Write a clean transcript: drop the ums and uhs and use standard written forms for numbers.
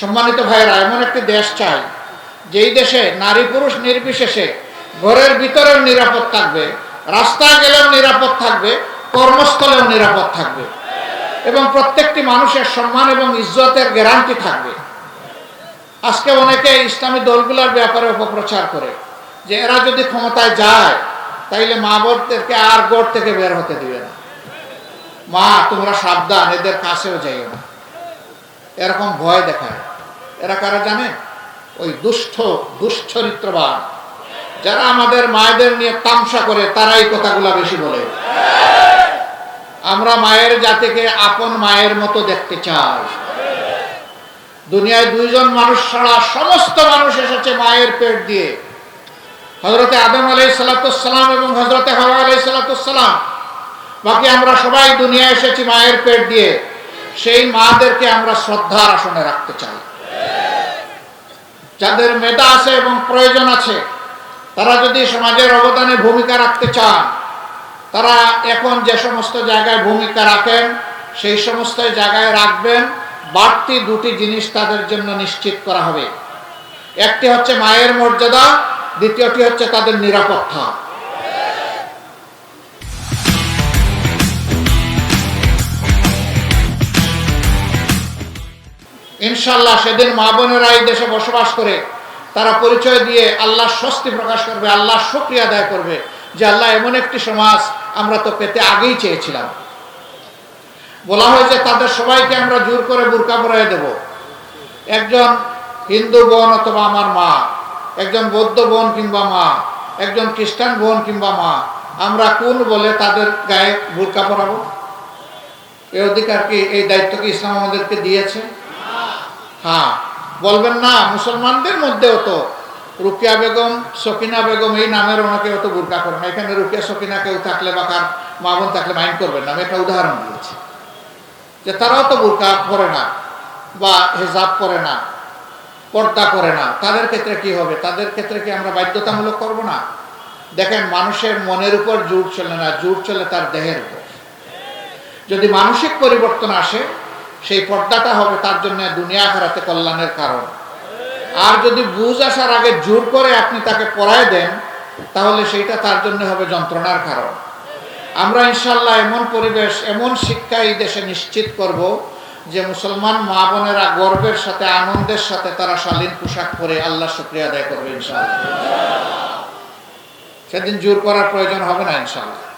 সম্মানিত ভাইরা, এমন একটি দেশ চাই যেই দেশে নারী পুরুষ নির্বিশেষে ঘরের ভিতরেও নিরাপদ থাকবে, রাস্তায় গেলেও নিরাপদ থাকবে, কর্মস্থলেও নিরাপদ থাকবে এবং প্রত্যেকটি মানুষের সম্মান এবং ইজ্জতের গ্যারান্টি থাকবে। আজকে অনেকে ইসলামী দলগুলোর ব্যাপারে অপপ্রচার করে যে এরা যদি ক্ষমতায় যায় তাইলে মা বোনদেরকে আর গড় থেকে বের হতে দিবে না, মা তোমরা সাবধান, এদের কাছেও যাইও না, এরকম ভয় দেখায়। এরা কারা জানে? ওই দুশ্চরিত্রবান যারা আমাদের মায়েদের নিয়ে তামসা করে, তারা এই কথাগুলা বেশি বলে। আমরা মায়ের জাতিকে আপন মায়ের মতো দেখতে চাই। দুনিয়ায় দুইজন মানুষ ছাড়া সমস্ত মানুষ এসেছে মায়ের পেট দিয়ে, হযরতে আদম আলাইহিস সালাম এবং হযরতে হাওয়া আলাইহিস সালাম। বাকি আমরা সবাই দুনিয়ায় এসেছি মায়ের পেট দিয়ে। সেই মাদেরকে আমরা শ্রদ্ধার আসনে রাখতে চাই। যাদের মেধা আছে এবং প্রয়োজন আছে, তারা যদি সমাজের অবদানে ভূমিকা রাখতে চান, তারা এখন যে সমস্ত জায়গায় ভূমিকা রাখেন সেই সমস্ত জায়গায় রাখবেন। বাড়তি দুটি জিনিস তাদের জন্য নিশ্চিত করা হবে। একটি হচ্ছে মায়ের মর্যাদা, দ্বিতীয়টি হচ্ছে তাদের নিরাপত্তা। ইনশাআল্লাহ সেদিন মা বোনেরা এই দেশে বসবাস করে তারা পরিচয় দিয়ে আল্লাহর স্বস্তি প্রকাশ করবে, আল্লাহর শুকরিয়া আদায় করবে যে আল্লাহ এমন একটি সমাজ আমরা তো পেতে আগেই চেয়েছিলাম। বলা হয়েছে তাদের সবাইকে আমরা জোর করে বুরকা পরাইয়ে দেব। একজন হিন্দু বোন অথবা আমার মা, একজন বৌদ্ধ বোন কিংবা মা, একজন খ্রিস্টান বোন কিংবা মা, আমরা কোন বলে তাদের গায়ে বুরকা পরাবো? এই অধিকার কি, এই দায়িত্ব কি ইসলাম আমাদেরকে দিয়েছে? হ্যাঁ, বলবেন না মুসলমানদের মধ্যেও তো রুকিয়া বেগম, সকিনা বেগম এই নামের ওনাকে অত বুরকা করে না। এখানে রুকিয়া সকিনা কেউ থাকলে বা কার মা বোন থাকলে মাইন্ড করবেন না, আমি একটা উদাহরণ দিয়েছি যে তারাও তো বুরকা পরে না বা হেজাব পরে না, পর্দা করে না। তাদের ক্ষেত্রে কি হবে? তাদের ক্ষেত্রে কি আমরা বাধ্যতামূলক করব না? দেখেন, মানুষের মনের উপর জোর চলে না, জোর চলে তার দেহের উপর। যদি মানসিক পরিবর্তন আসে, সেই পর্দাটা হবে তার জন্য দুনিয়া আখিরাতে কল্যাণের কারণ। আর যদি বুঝ আসার আগে জোর করে আপনি তাকে পড়ায় দেন, তাহলে সেইটা তার জন্য হবে যন্ত্রণার কারণ। আমরা ইনশাআল্লাহ এমন পরিবেশ, এমন শিক্ষা এই দেশে নিশ্চিত করব যে মুসলমান মা বোনেরা গর্বের সাথে, আনন্দের সাথে তারা শালীন পোশাক পরে আল্লাহর শুকরিয়া আদায় করবে ইনশাআল্লাহ। সেদিন জোর করার প্রয়োজন হবে না ইনশাআল্লাহ।